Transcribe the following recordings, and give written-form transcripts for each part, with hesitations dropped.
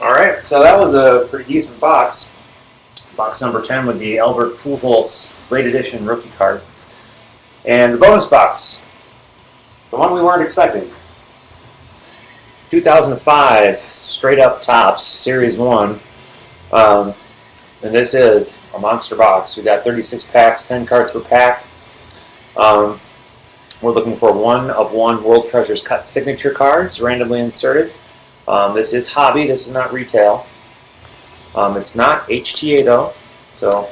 All right, so that was a pretty decent box. Box number 10 with the Albert Pujols late edition rookie card. And the bonus box, the one we weren't expecting. 2005 straight up Topps Series 1. And this is a monster box. We got 36 packs, 10 cards per pack. We're looking for 1 of 1 World Treasures cut signature cards randomly inserted. This is hobby, this is not retail. It's not HTA though, so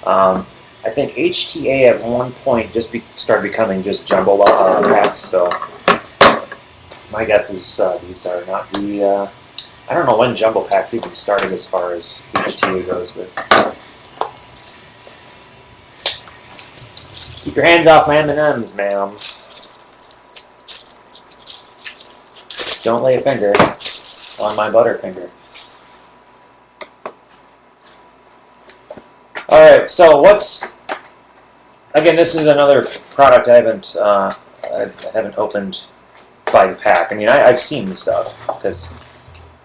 I think HTA at one point just started becoming just jumbo packs, so my guess is these are not the, I don't know when jumbo packs even started as far as HTA goes, but keep your hands off my M&Ms, ma'am. Don't lay a finger on my Butterfinger. Alright, so again, this is another product I haven't opened by the pack. I mean, I've seen the stuff, because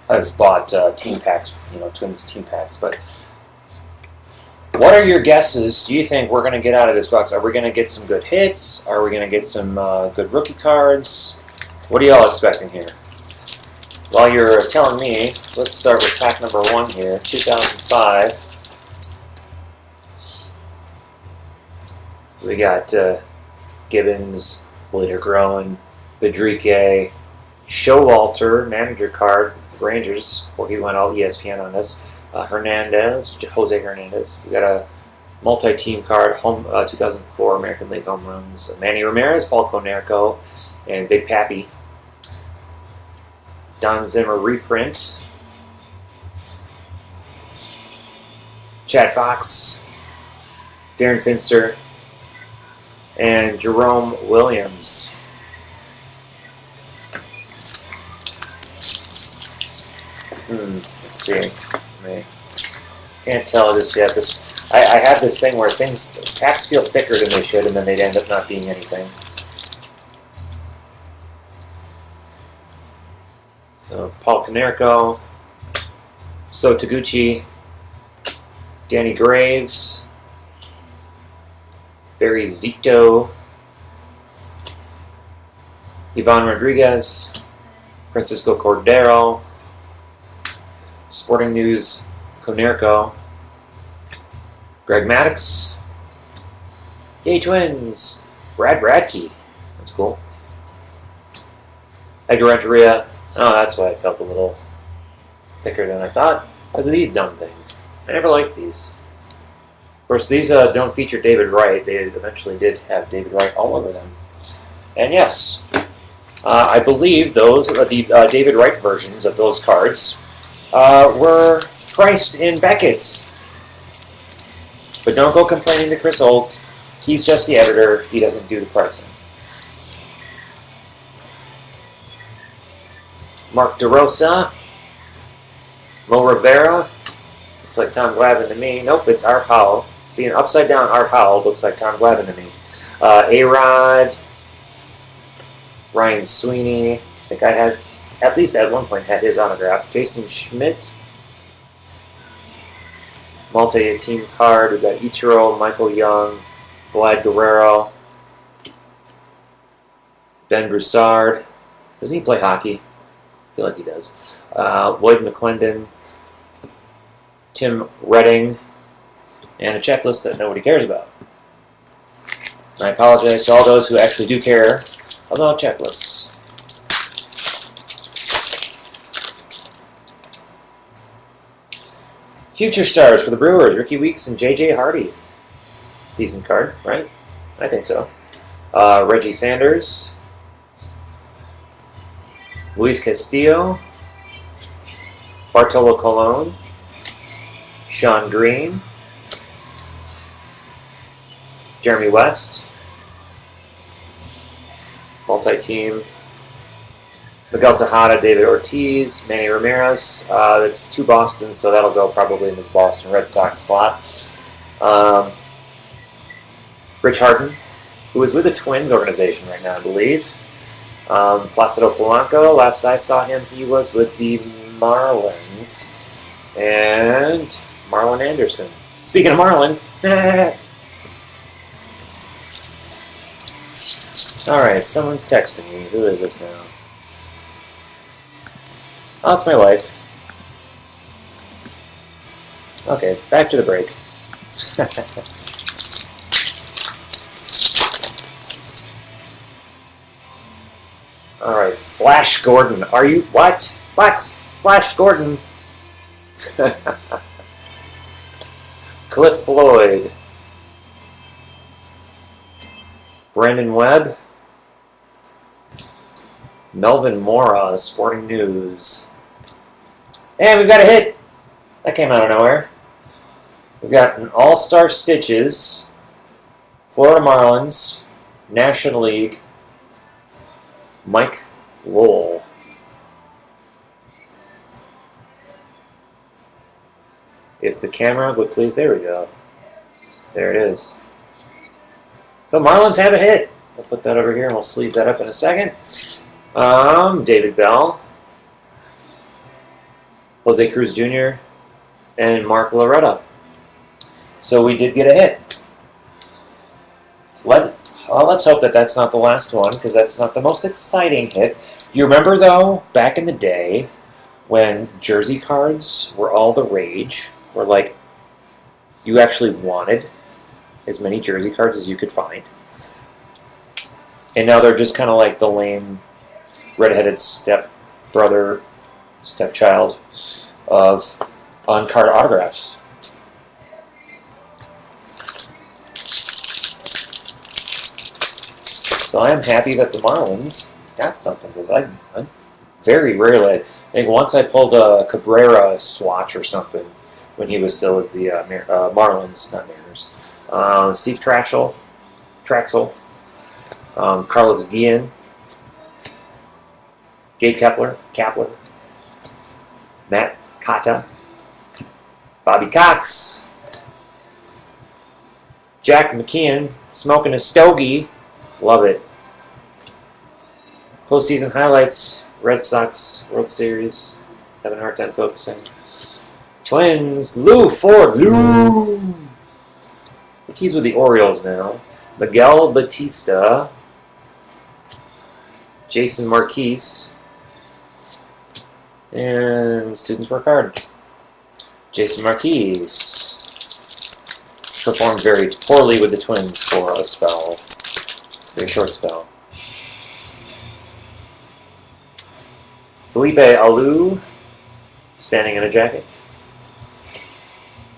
I've bought team packs, Twins team packs, but what are your guesses? Do you think we're going to get out of this box? Are we going to get some good hits? Are we going to get some good rookie cards? What are y'all expecting here? While you're telling me, let's start with pack number 1 here, 2005. So we got Gibbons, Litergroen, Bedrique, Showalter, manager card, the Rangers, before he went all ESPN on this. Hernandez, Jose Hernandez. We got a multi-team card, 2004 American League home runs. Manny Ramirez, Paul Konerko, and Big Pappy. Don Zimmer reprint. Chad Fox, Darren Finster, and Jerome Williams. Let's see. I can't tell just yet. I have this thing where packs feel thicker than they should, and then they'd end up not being anything. So Paul Konerko, So Taguchi, Danny Graves, Barry Zito, Ivan Rodriguez, Francisco Cordero, Sporting News, Konerko, Greg Maddux, Yay Twins, Brad Radke, that's cool, Edgar Renteria. Oh, that's why it felt a little thicker than I thought, because of these dumb things. I never liked these. Of course, these don't feature David Wright. They eventually did have David Wright all over them. And yes, I believe those, the David Wright versions of those cards, were priced in Beckett. But don't go complaining to Chris Olds. He's just the editor. He doesn't do the pricing. Mark DeRosa, Mo Rivera. Looks like Tom Glavine to me. Nope, it's Art Howell. See, an upside-down Art Howell looks like Tom Glavine to me. A-Rod, Ryan Sweeney. I think I had, at least at one point, had his autograph. Jason Schmidt. Multi-team card. We've got Ichiro, Michael Young, Vlad Guerrero, Ben Broussard. Doesn't he play hockey? I feel like he does. Lloyd McClendon, Tim Redding, and a checklist that nobody cares about. I apologize to all those who actually do care about checklists. Future stars for the Brewers, Ricky Weeks and J.J. Hardy. Decent card, right? I think so. Reggie Sanders, Luis Castillo, Bartolo Colon, Sean Green, Jeremy West, multi-team, Miguel Tejada, David Ortiz, Manny Ramirez. That's 2 Boston, so that'll go probably in the Boston Red Sox slot. Rich Harden, who is with the Twins organization right now, I believe. Placido Polanco, last I saw him, he was with the Marlins. Marlins. And Marlon Anderson. Speaking of Marlon. Alright, someone's texting me. Who is this now? Oh, it's my wife. Okay, back to the break. Alright, Flash Gordon. Are you... What? What? Flash Gordon. Cliff Floyd. Brandon Webb. Melvin Mora, Sporting News. And we've got a hit. That came out of nowhere. We've got an All-Star Stitches, Florida Marlins, National League, Mike Lowell. If the camera would please, there we go. There it is. So Marlins have a hit. We'll put that over here and we'll sleeve that up in a second. David Bell, Jose Cruz Jr., and Mark Loretta. So we did get a hit. Let's hope that that's not the last one, because that's not the most exciting hit. You remember, though, back in the day, when jersey cards were all the rage, where, like, you actually wanted as many jersey cards as you could find. And now they're just kind of like the lame redheaded stepchild of on-card autographs. So I am happy that the Marlins got something, because I very rarely, I think once I pulled a Cabrera swatch or something when he was still with the Marlins, not Mariners. Steve Traxel, Carlos Guillen, Gabe Kepler, Matt Kata, Bobby Cox, Jack McKeon, smoking a stogie, love it. Postseason highlights, Red Sox World Series, having a hard time focusing. Twins, Lou Ford, Lou! I think he's with the Orioles now. Miguel Batista, Jason Marquise, and students work hard. Jason Marquise performed very poorly with the Twins for a spell, very short spell. Felipe Alou, standing in a jacket.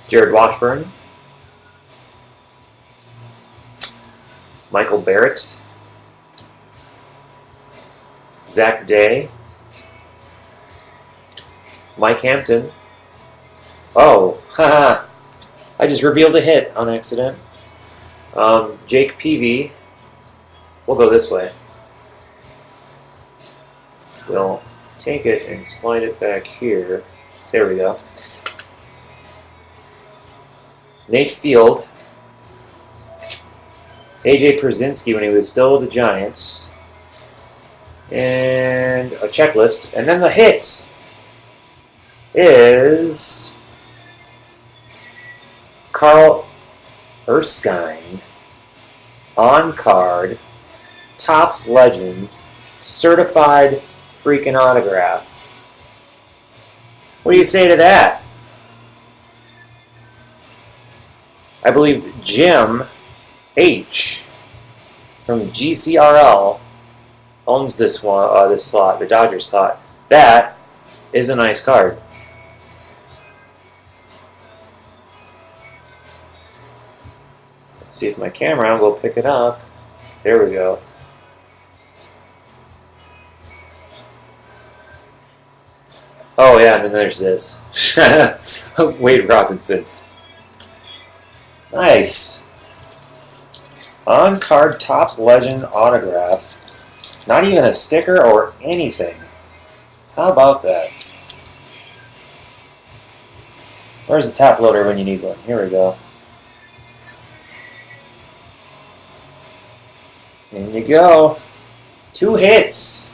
Jared Washburn, Michael Barrett, Zach Day, Mike Hampton. Oh, haha! I just revealed a hit on accident. Jake Peavy. We'll go this way. We'll take it and slide it back here. There we go. Nate Field. AJ Pierzynski when he was still with the Giants. And a checklist. And then the hit is Carl Erskine. On card. Topps Legends. Certified freaking autograph. What do you say to that? I believe Jim H. from GCRL owns this one, this slot, the Dodgers slot. That is a nice card. Let's see if my camera will pick it up. There we go. Oh yeah, and then there's this. Wade Robinson. Nice. On-card Topps Legend autograph. Not even a sticker or anything. How about that? Where's the top loader when you need one? Here we go. In you go. 2 hits.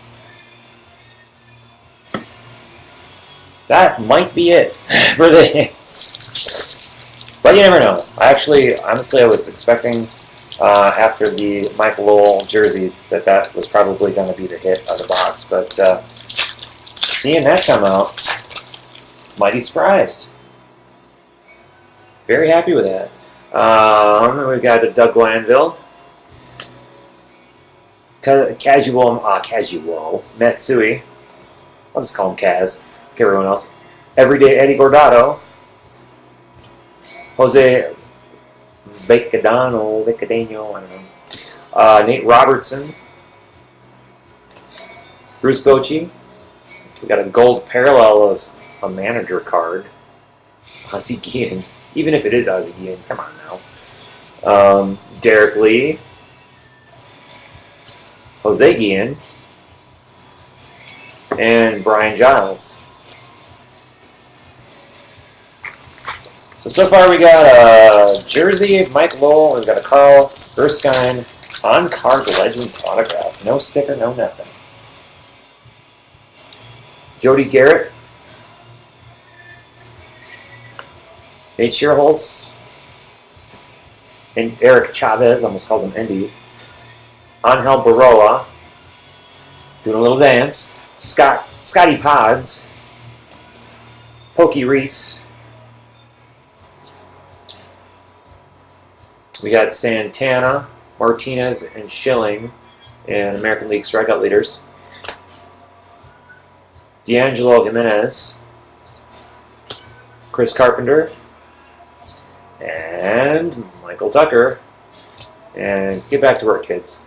that might be it for the hits. But you never know. Honestly, I was expecting after the Mike Lowell jersey that was probably going to be the hit of the box. But seeing that come out, mighty surprised. Very happy with that. We've got a Doug Glanville. Casual Matsui. I'll just call him Kaz. Like everyone else. Everyday Eddie Gordado. Jose Vicadano, I don't know. Nate Robertson. Bruce Bochy. We got a gold parallel of a manager card. Ozzie Guillen. Even if it is Ozzie Guillen, come on now. Derek Lee. Jose Guillen. And Brian Giles. So far we got a jersey of Mike Lowell. We've got a Carl Erskine on-card Legends autograph. No sticker, no nothing. Jody Garrett. Nate Schierholtz. And Eric Chavez, almost called him Indy. Angel Baroa. Doing a little dance. Scotty Pods. Pokey Reese. We got Santana, Martinez, and Schilling in American League strikeout leaders. D'Angelo Jimenez. Chris Carpenter. And Michael Tucker. And get back to work, kids.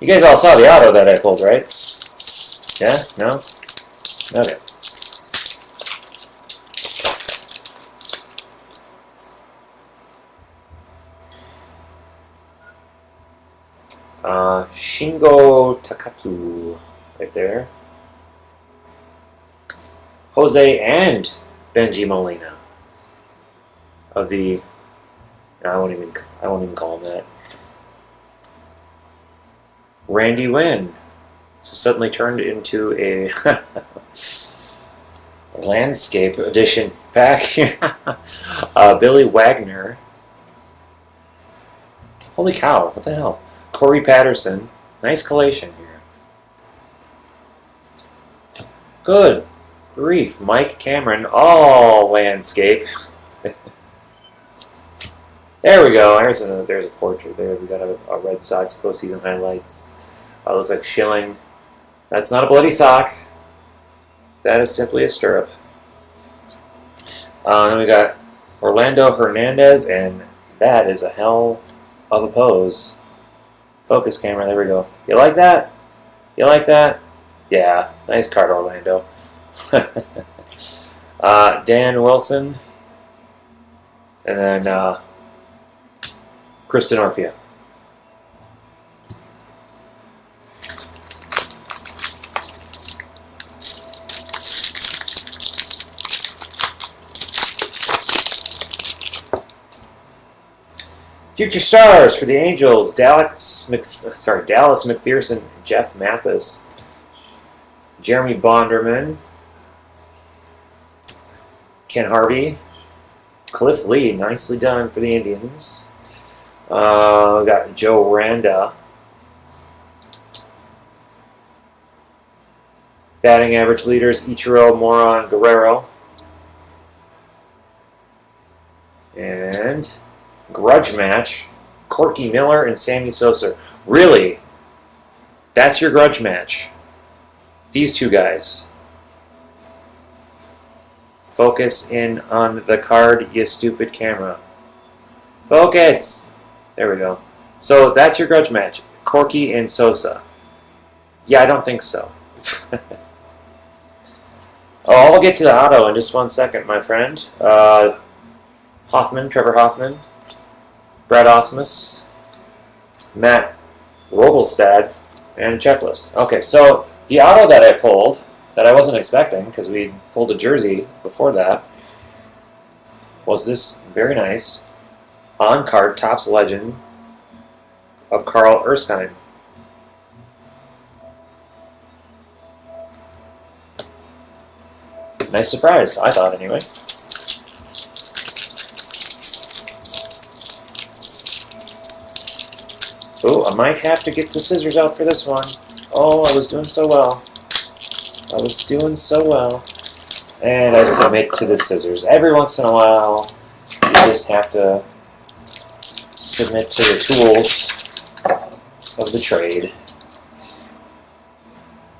You guys all saw the auto that I pulled, right? Yeah? No? Okay. Shingo Takatu, right there. Jose and Benji Molina of the. I won't even call him that. Randy Wynn. So suddenly turned into a landscape edition pack. Billy Wagner. Holy cow! What the hell? Corey Patterson. Nice collation here. Good grief. Mike Cameron. All landscape. There we go. There's a portrait there. We got a Red Sox postseason highlights. Looks like Schilling. That's not a bloody sock. That is simply a stirrup. Then we got Orlando Hernandez, and that is a hell of a pose. Focus camera, there we go. You like that? You like that? Yeah, nice card, Orlando. Dan Wilson. And then Kristen Orfia. Future stars for the Angels: Dallas McPherson, Jeff Mathis, Jeremy Bonderman, Ken Harvey, Cliff Lee, nicely done for the Indians. We got Joe Randa. Batting average leaders: Ichiro, Mora, and Guerrero. And grudge match: Corky Miller and Sammy Sosa. Really? That's your grudge match? These two guys. Focus in on the card, you stupid camera. Focus! There we go. So that's your grudge match. Corky and Sosa. Yeah, I don't think so. I'll get to the auto in just 1 second, my friend. Trevor Hoffman. Brad Osmus, Matt Rogelstad, and a checklist. Okay, so the auto that I pulled, that I wasn't expecting, because we pulled a jersey before that, was this very nice on-card Topps Legend of Carl Erskine. Nice surprise, I thought anyway. Oh, I might have to get the scissors out for this one. Oh, I was doing so well. I was doing so well. And I submit to the scissors. Every once in a while, you just have to submit to the tools of the trade.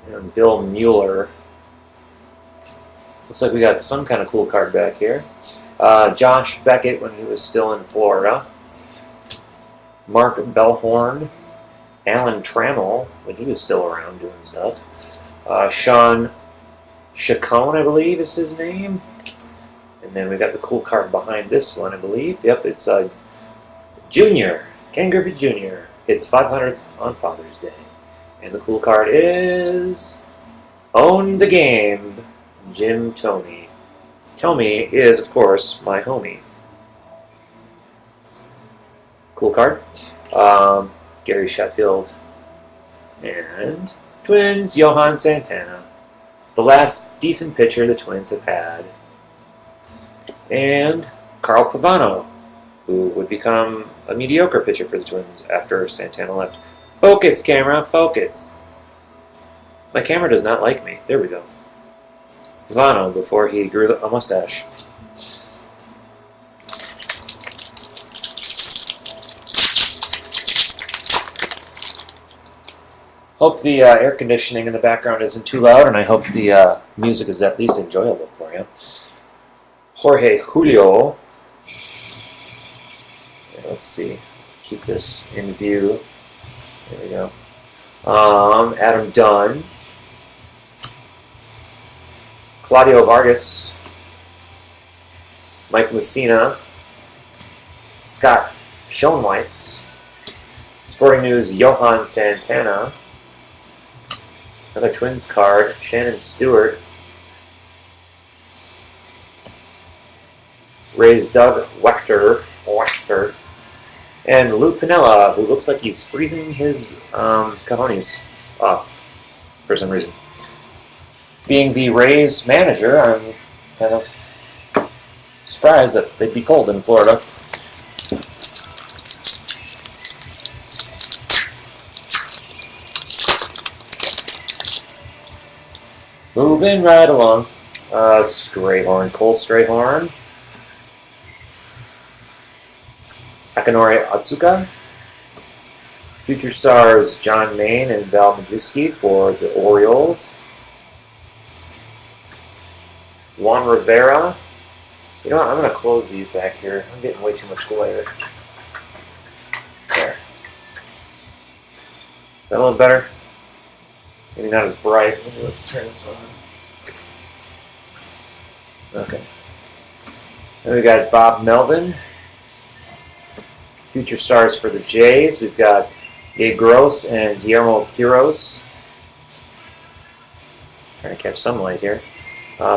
And Bill Mueller. Looks like we got some kind of cool card back here. Josh Beckett when he was still in Florida. Mark Bellhorn. Alan Trammell when he was still around doing stuff. Sean Chacon, I believe is his name. And then we got the cool card behind this one, I believe. Yep, it's Junior. Ken Griffey Jr. It's 500th on Father's Day. And the cool card is Own the Game, Jim Thome. Thome is, of course, my homie. Cool card. Gary Sheffield. And Twins, Johan Santana. The last decent pitcher the Twins have had. And Carl Pavano, who would become a mediocre pitcher for the Twins after Santana left. Focus, camera, focus. My camera does not like me. There we go. Pavano before he grew a mustache. Hope the air conditioning in the background isn't too loud, and I hope the music is at least enjoyable for you. Jorge Julio. Let's see. Keep this in view. There we go. Adam Dunn. Claudio Vargas. Mike Mussina. Scott Schoenweiss. Sporting News, Johan Santana. Another Twins card, Shannon Stewart. Rays Doug Wechter. And Lou Piniella, who looks like he's freezing his cojones off for some reason. Being the Rays manager, I'm kind of surprised that they'd be cold in Florida. Moving right along. Strayhorn, Cole Strayhorn. Akinori Atsuka. Future stars John Maine and Val Majewski for the Orioles. Juan Rivera. You know what? I'm going to close these back here. I'm getting way too much glare. There. Is that a little better? Maybe not as bright. Maybe let's turn this one on. Okay. Then we got Bob Melvin. Future stars for the Jays. We've got Gabe Gross and Guillermo Quiros. Trying to catch some light here.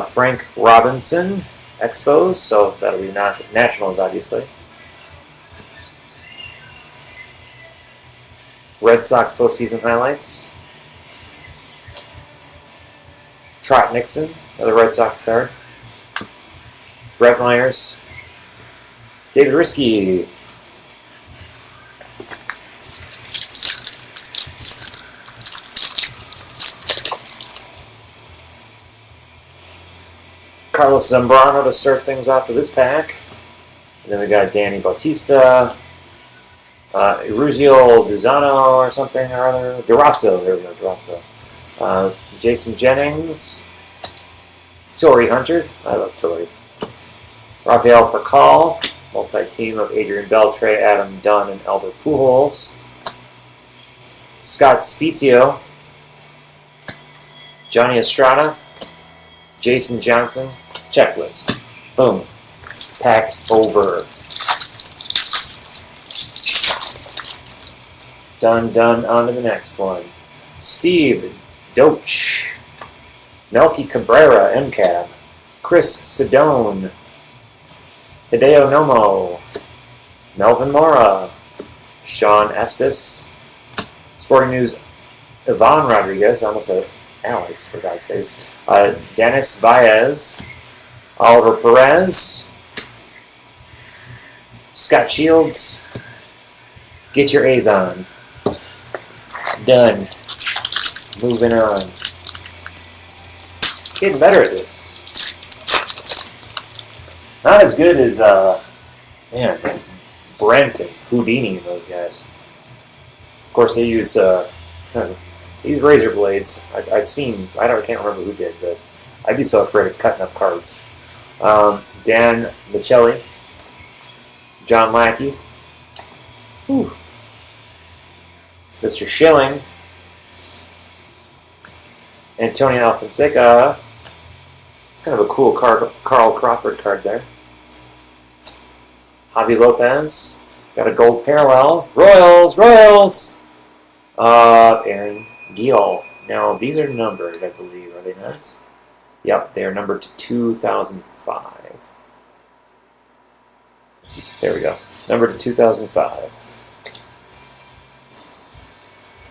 Frank Robinson, Expos, so that'll be Nationals, obviously. Red Sox postseason highlights. Trot Nixon, another Red Sox card. Brett Myers. David Riskey. Carlos Zambrano to start things off with this pack. And then we got Danny Bautista, Eruzio Duzano or something or other. Durazo, there we go, Durazo. Jason Jennings, Torrey Hunter, I love Torrey. Rafael Furcal, multi-team of Adrian Beltre, Adam Dunn, and Elder Pujols. Scott Spezio, Johnny Estrada, Jason Johnson, checklist. Boom. Pack over. Done, on to the next one. Steve Doach, Melky Cabrera, MCAB, Chris Sedone, Hideo Nomo, Melvin Mora, Sean Estes, Sporting News, Ivan Rodriguez, I almost said it, Alex, for God's sakes. Dennis Baez, Oliver Perez, Scott Shields. Get your A's on. Done. Moving on. Getting better at this. Not as good as, man, Brent and Houdini and those guys. Of course, they use razor blades. I've seen, I can't remember who did, but I'd be so afraid of cutting up cards. Dan Michelli, John Lackey, Mr. Schilling, Antonio Alfonseca. Kind of a cool Carl Crawford card there. Javi Lopez. Got a gold parallel. Royals! Aaron Giel. Now, these are numbered, I believe, are they not? Yep, they are numbered to 2005. There we go. Numbered to 2005.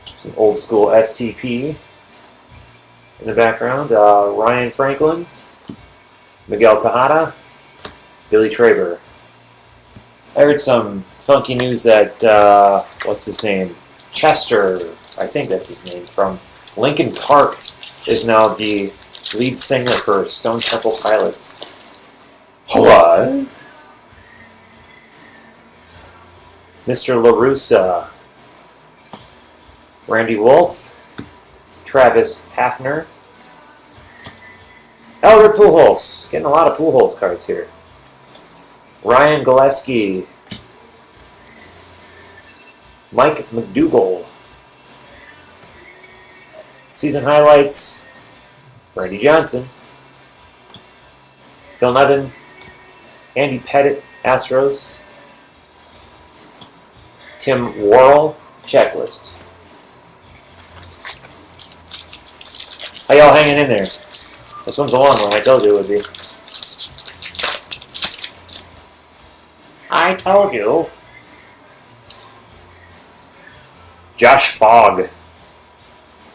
Some old school STP in the background. Ryan Franklin, Miguel Tejada, Billy Traber. I heard some funky news that, what's his name? Chester, I think that's his name, from Linkin Park, is now the lead singer for Stone Temple Pilots. What? Mr. LaRussa, Randy Wolf, Travis Hafner, Albert Pujols. Getting a lot of Pujols cards here. Ryan Gillespie, Mike McDougall. Season highlights, Randy Johnson, Phil Nevin, Andy Pettit, Astros, Tim Worrell, checklist. How y'all hanging in there? This one's a long one, I told you it would be. I told you. Josh Fogg.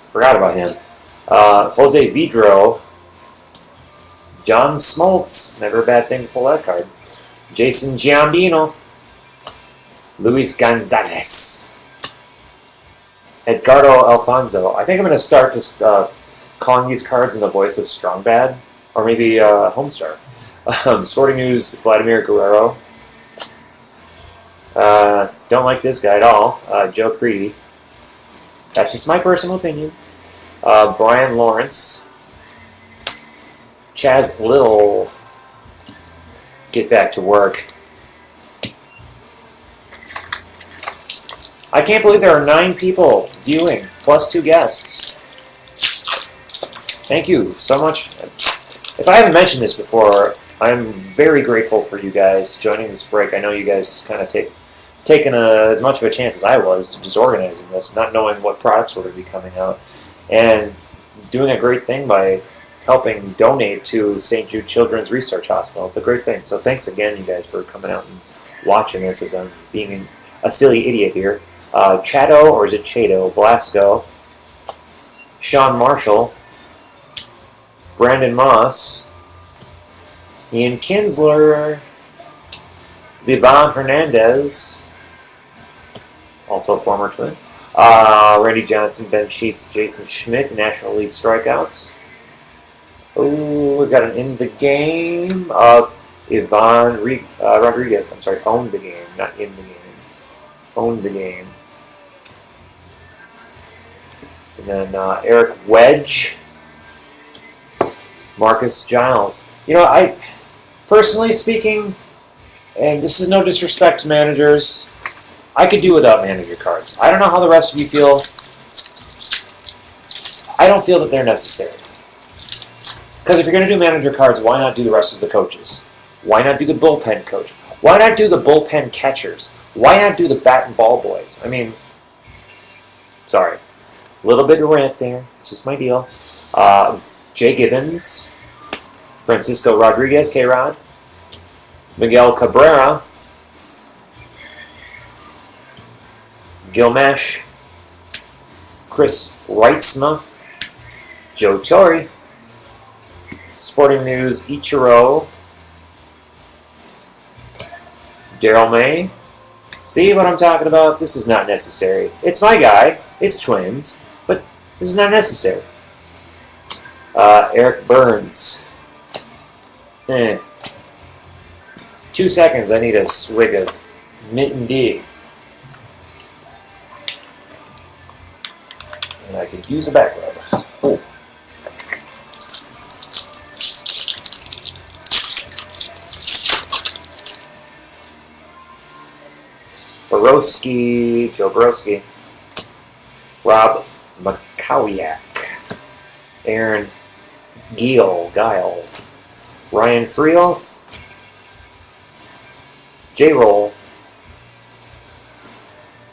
Forgot about him. Jose Vidro. John Smoltz. Never a bad thing to pull that card. Jason Giambino. Luis Gonzalez. Edgardo Alfonso. I think I'm going to start just calling these cards in the voice of Strong Bad. Or maybe Homestar. Sporting News, Vladimir Guerrero. Don't like this guy at all. Joe Creedy. That's just my personal opinion. Brian Lawrence. Chaz Little. Get back to work. I can't believe there are 9 people viewing, plus 2 guests. Thank you so much. If I haven't mentioned this before, I'm very grateful for you guys joining this break. I know you guys kind of taken as much of a chance as I was just organizing this, not knowing what products were going to be coming out, and doing a great thing by helping donate to St. Jude Children's Research Hospital. It's a great thing. So thanks again, you guys, for coming out and watching this as I'm being a silly idiot here. Chado, or is it Chado? Blasco. Sean Marshall. Brandon Moss. Ian Kinsler. Livan Hernandez. Also a former Twin. Randy Johnson, Ben Sheets, Jason Schmidt, National League strikeouts. Ooh, we got an in the game of Ivan Rodriguez. I'm sorry, owned the game, not in the game. Owned the game. And then Eric Wedge, Marcus Giles. You know, I personally speaking, and this is no disrespect to managers, I could do without manager cards. I don't know how the rest of you feel. I don't feel that they're necessary. Because if you're going to do manager cards, why not do the rest of the coaches? Why not do the bullpen coach? Why not do the bullpen catchers? Why not do the bat and ball boys? I mean, sorry. A little bit of rant there. It's just my deal. Jay Gibbons. Francisco Rodriguez, K-Rod. Miguel Cabrera. Gilmash. Chris Reitzma. Joe Torre. Sporting News, Ichiro. Daryl May. See what I'm talking about? This is not necessary. It's my guy. It's Twins. But this is not necessary. Eric Burns. 2 seconds. I need a swig of Mitten D. And I could use a back rub. Oh. Joe Borowski, Rob McCowiak, Aaron Guile, Ryan Friel, J-Roll,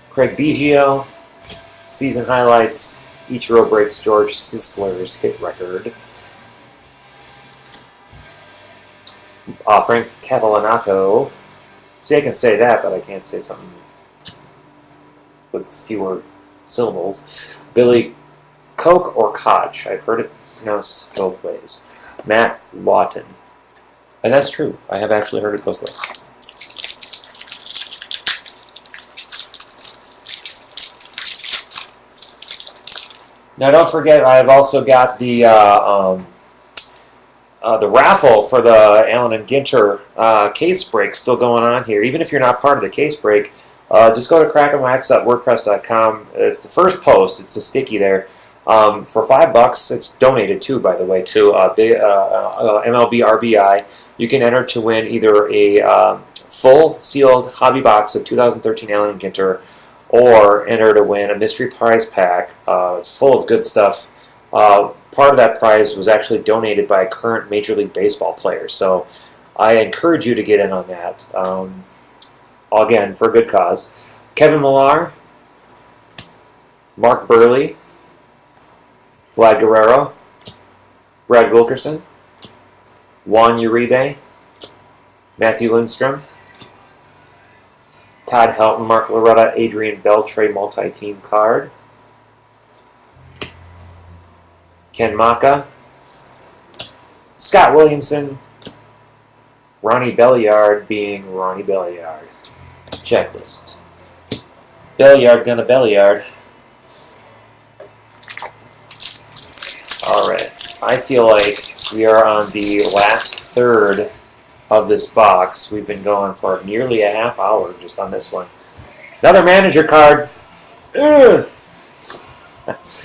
Craig Biggio, season highlights, Ichiro breaks George Sisler's hit record, Frank Catalanato. See, I can say that, but I can't say something with fewer syllables. Billy Koch or Koch. I've heard it pronounced both ways. Matt Lawton. And that's true. I have actually heard it both ways. Now, don't forget, I've also got the raffle for the Allen and Ginter case break still going on here. Even if you're not part of the case break, just go to crackanwax.wordpress.com. It's the first post. It's a sticky there. For $5, it's donated too, by the way, to MLB RBI. You can enter to win either a full sealed hobby box of 2013 Allen and Ginter, or enter to win a mystery prize pack. It's full of good stuff. Part of that prize was actually donated by a current Major League Baseball player, so I encourage you to get in on that. Again, for a good cause. Kevin Millar, Mark Burley, Vlad Guerrero, Brad Wilkerson, Juan Uribe, Matthew Lindstrom, Todd Helton, Mark Loretta, Adrian Beltre multi-team card, Ken Maka, Scott Williamson, Ronnie Belliard being Ronnie Belliard. Checklist. Belliard gonna Belliard. Alright, I feel like we are on the last third of this box. We've been going for nearly a half hour just on this one. Another manager card.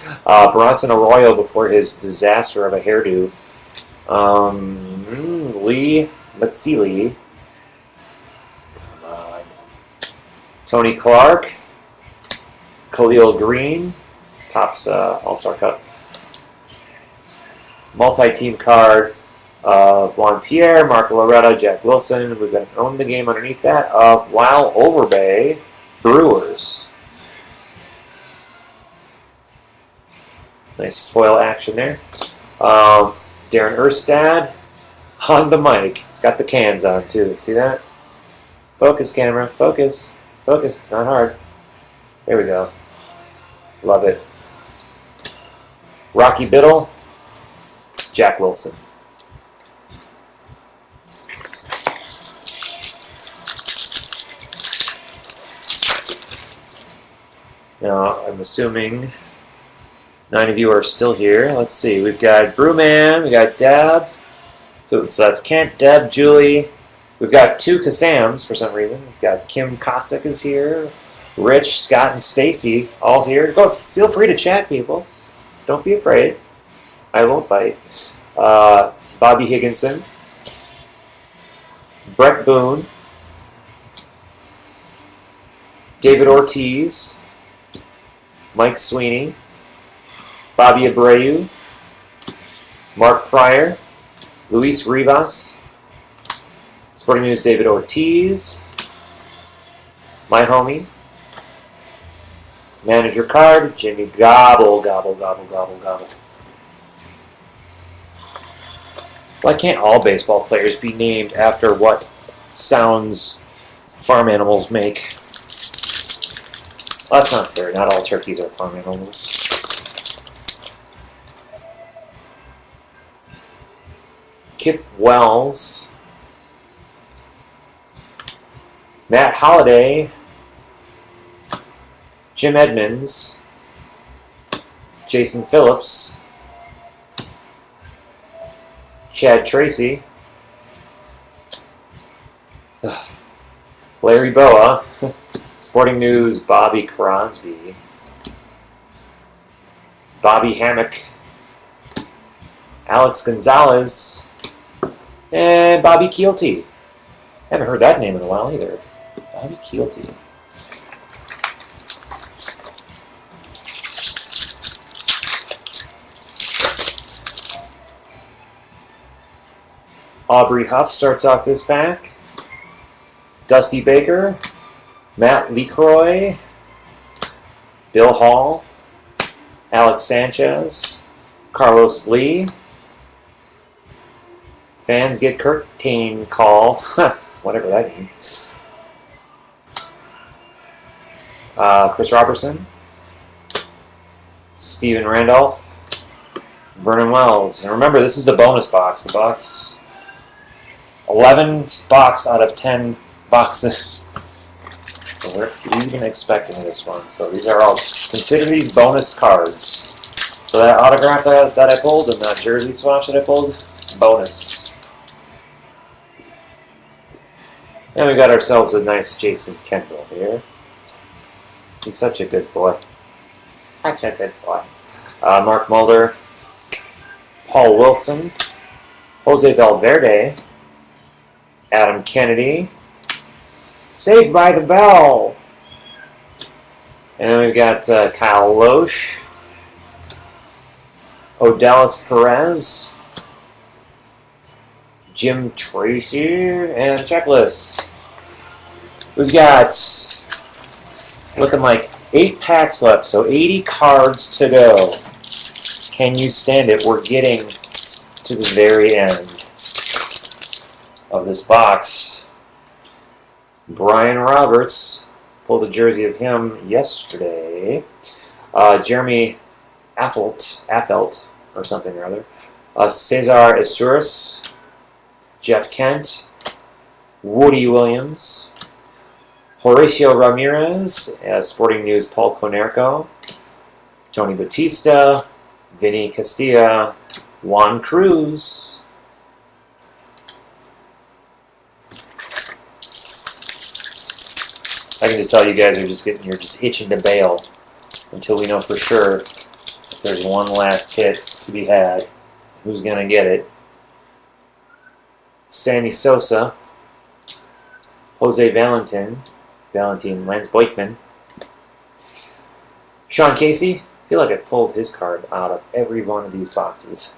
Bronson Arroyo before his disaster of a hairdo. Lee Matsili. Come on. Tony Clark. Khalil Green. Topps All-Star Cup. Multi-team card of Juan Pierre, Mark Loretta, Jack Wilson. We've got an Own the Game underneath that of Lyle Overbay, Brewers. Nice foil action there. Darren Erstad on the mic. He's got the cans on too. See that? Focus, camera. Focus. Focus. It's not hard. There we go. Love it. Rocky Biddle. Jack Wilson. Now, I'm assuming 9 of you are still here. Let's see. We've got Brewman. We got Deb. So that's Kent, Deb, Julie. We've got 2 Kassams for some reason. We've got Kim Cossack is here. Rich, Scott, and Stacy all here. Go. Feel free to chat, people. Don't be afraid. I won't bite. Bobby Higginson. Brett Boone. David Ortiz. Mike Sweeney. Bobby Abreu. Mark Pryor. Luis Rivas. Sporting News David Ortiz. My homie. Manager card, Jimmy Gobble, Gobble, Gobble, Gobble, Gobble. Why can't all baseball players be named after what sounds farm animals make? Well, that's not fair. Not all turkeys are farm animals. Kip Wells, Matt Holliday, Jim Edmonds, Jason Phillips, Chad Tracy, Larry Boa, Sporting News, Bobby Crosby, Bobby Hammock, Alex Gonzalez, and Bobby Keelty. Haven't heard that name in a while either. Bobby Keelty. Aubrey Huff starts off this pack. Dusty Baker, Matt LeCroy, Bill Hall, Alex Sanchez, Carlos Lee. Fans get curtain call, whatever that means. Chris Robertson, Steven Randolph, Vernon Wells. And remember, this is the bonus box. The box, 11 box out of 10 boxes. So we're even expecting this one. So these are all, consider these bonus cards. So that autograph that I pulled and that jersey swatch that I pulled, bonus. And we got ourselves a nice Jason Kendall here. He's such a good boy. Such a good boy. Mark Mulder, Paul Wilson, Jose Valverde, Adam Kennedy, Saved by the Bell. And then we've got Kyle Loesch, Odalis Perez, Jim Tracy, and checklist. We've got, looking like 8 packs left, so 80 cards to go. Can you stand it? We're getting to the very end of this box. Brian Roberts, pulled a jersey of him yesterday. Jeremy Affelt, or something or other. Cesar Esturis, Jeff Kent, Woody Williams, Horacio Ramirez, Sporting News Paul Konerko, Tony Batista, Vinny Castilla, Juan Cruz. I can just tell you guys you're just itching to bail until we know for sure if there's one last hit to be had. Who's gonna get it? Sammy Sosa, Jose Valentin, Lance Boykman, Sean Casey. I feel like I've pulled his card out of every one of these boxes,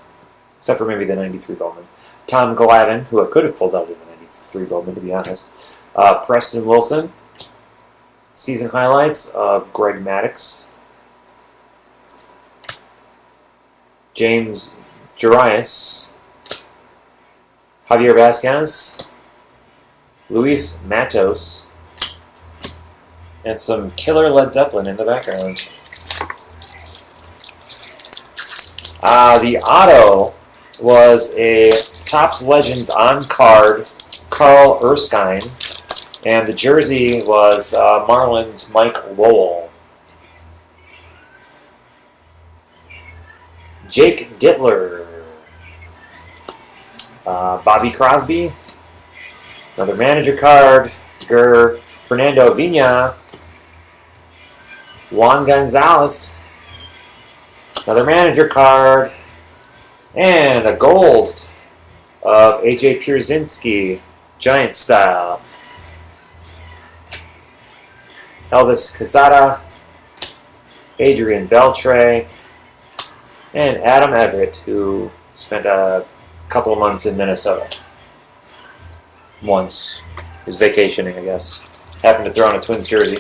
except for maybe the 93 Bowman. Tom Glavine, who I could have pulled out of the 93 Bowman, to be honest. Preston Wilson. Season highlights of Greg Maddux, James Jarius, Javier Vasquez, Luis Matos, and some killer Led Zeppelin in the background. The auto was a Topps Legends on card, Carl Erskine. And the jersey was Marlins Mike Lowell. Jake Dittler. Bobby Crosby. Another manager card. Fernando Vina. Juan Gonzalez. Another manager card. And a gold of AJ Pierzynski. Giant style. Elvis Quezada, Adrian Beltre, and Adam Everett, who spent a couple of months in Minnesota. Once. He was vacationing, I guess. Happened to throw on a Twins jersey.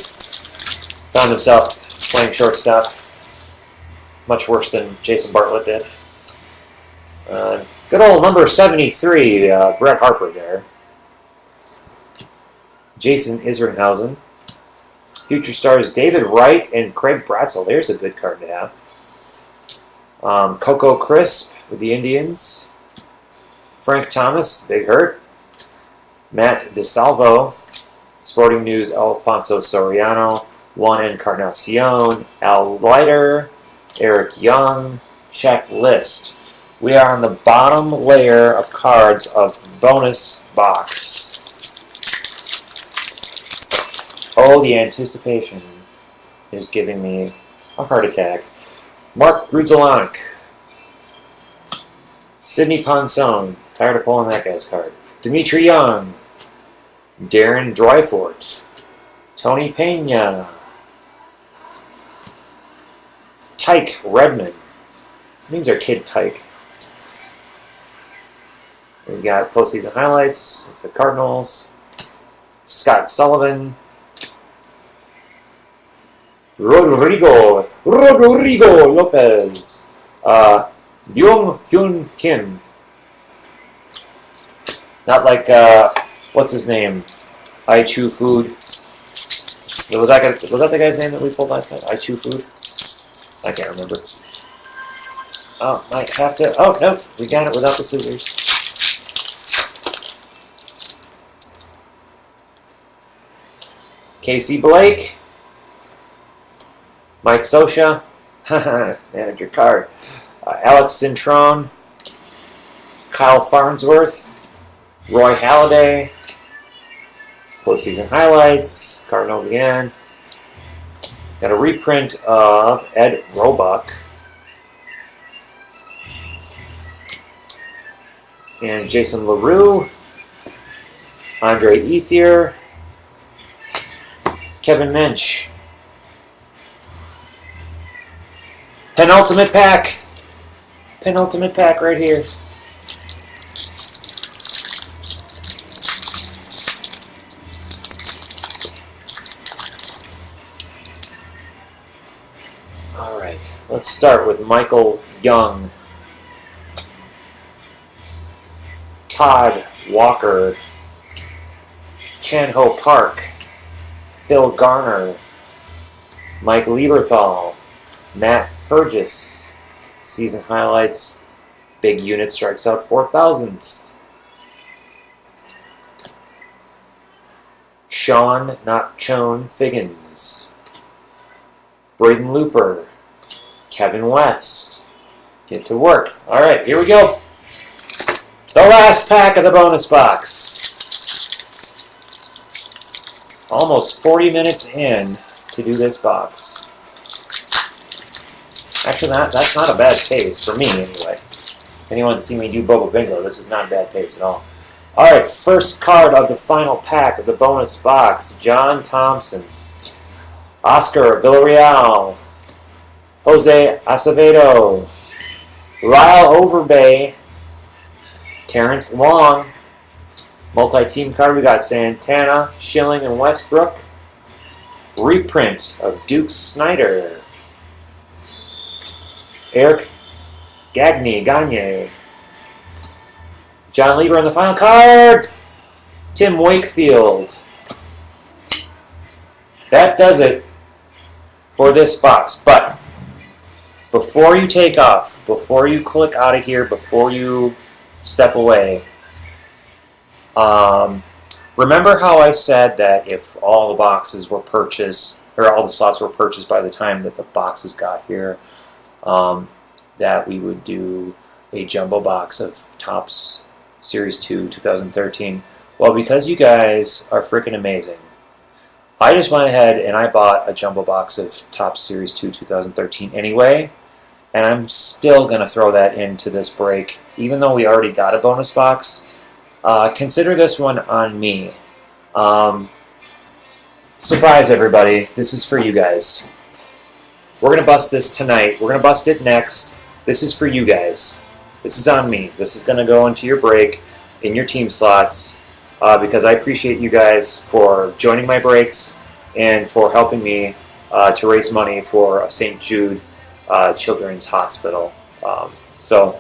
Found himself playing shortstop. Much worse than Jason Bartlett did. Good old number 73, Brett Harper there. Jason Isringhausen. Future stars David Wright and Craig Bratzel. There's a good card to have. Coco Crisp with the Indians. Frank Thomas, Big Hurt. Matt DeSalvo, Sporting News, Alfonso Soriano, Juan Encarnacion, Al Leiter, Eric Young, checklist. We are on the bottom layer of cards of bonus box. Oh, the anticipation is giving me a heart attack. Mark Grudzielanek, Sidney Ponson, tired of pulling that guy's card. Dimitri Young, Darren Dryfort, Tony Pena, Tyke Redmond. Names are Kid Tyke. We got postseason highlights. It's the Cardinals. Scott Sullivan. Rodrigo Lopez. Byung Hyun Kim. Not like, what's his name? I Chew Food. Was that the guy's name that we pulled last night? I Chew Food? I can't remember. Oh, might have to. Oh, no. We got it without the scissors. Casey Blake. Mike Sosha. Manager card. Alex Cintrone. Kyle Farnsworth. Roy Halladay. Postseason highlights. Cardinals again. Got a reprint of Ed Roebuck. And Jason LaRue. Andre Ethier. Kevin Mensch. Penultimate pack. Penultimate pack right here. All right, let's start with Michael Young. Todd Walker. Chan-Ho Park. Phil Garner. Mike Lieberthal. Matt Purgis. Season highlights. Big unit strikes out 4,000th. Sean, not Chone, Figgins. Braden Looper. Kevin West. Get to work. All right, here we go. The last pack of the bonus box. Almost 40 minutes in to do this box. Actually, that's not a bad pace for me, anyway. If anyone's seen me do Bobo Bingo, this is not a bad pace at all. All right, first card of the final pack of the bonus box. John Thompson. Oscar Villarreal. Jose Acevedo. Lyle Overbay. Terrence Long. Multi-team card, we got Santana, Schilling, and Westbrook. Reprint of Duke Snyder. Eric Gagne. John Lieber on the final card. Tim Wakefield. That does it for this box. But before you take off, before you click out of here, before you step away, remember how I said that if all the boxes were purchased, or all the slots were purchased by the time that the boxes got here, that we would do a jumbo box of Topps Series 2 2013. Well, because you guys are freaking amazing, I just went ahead and I bought a jumbo box of Topps Series 2 2013 anyway, and I'm still going to throw that into this break, even though we already got a bonus box. Consider this one on me. Surprise, everybody. This is for you guys. We're going to bust this tonight. We're going to bust it next. This is for you guys. This is on me. This is going to go into your break, in your team slots, because I appreciate you guys for joining my breaks and for helping me to raise money for St. Jude Children's Hospital. So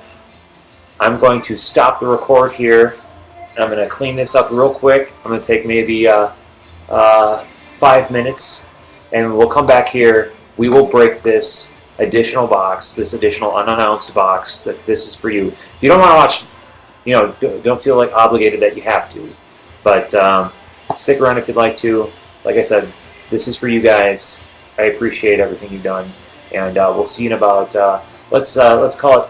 I'm going to stop the record here. I'm going to clean this up real quick. I'm going to take maybe 5 minutes, and we'll come back here. We will break this additional box, this additional unannounced box. That this is for you. If you don't want to watch, don't feel like obligated that you have to. But stick around if you'd like to. Like I said, this is for you guys. I appreciate everything you've done, and we'll see you in about let's call it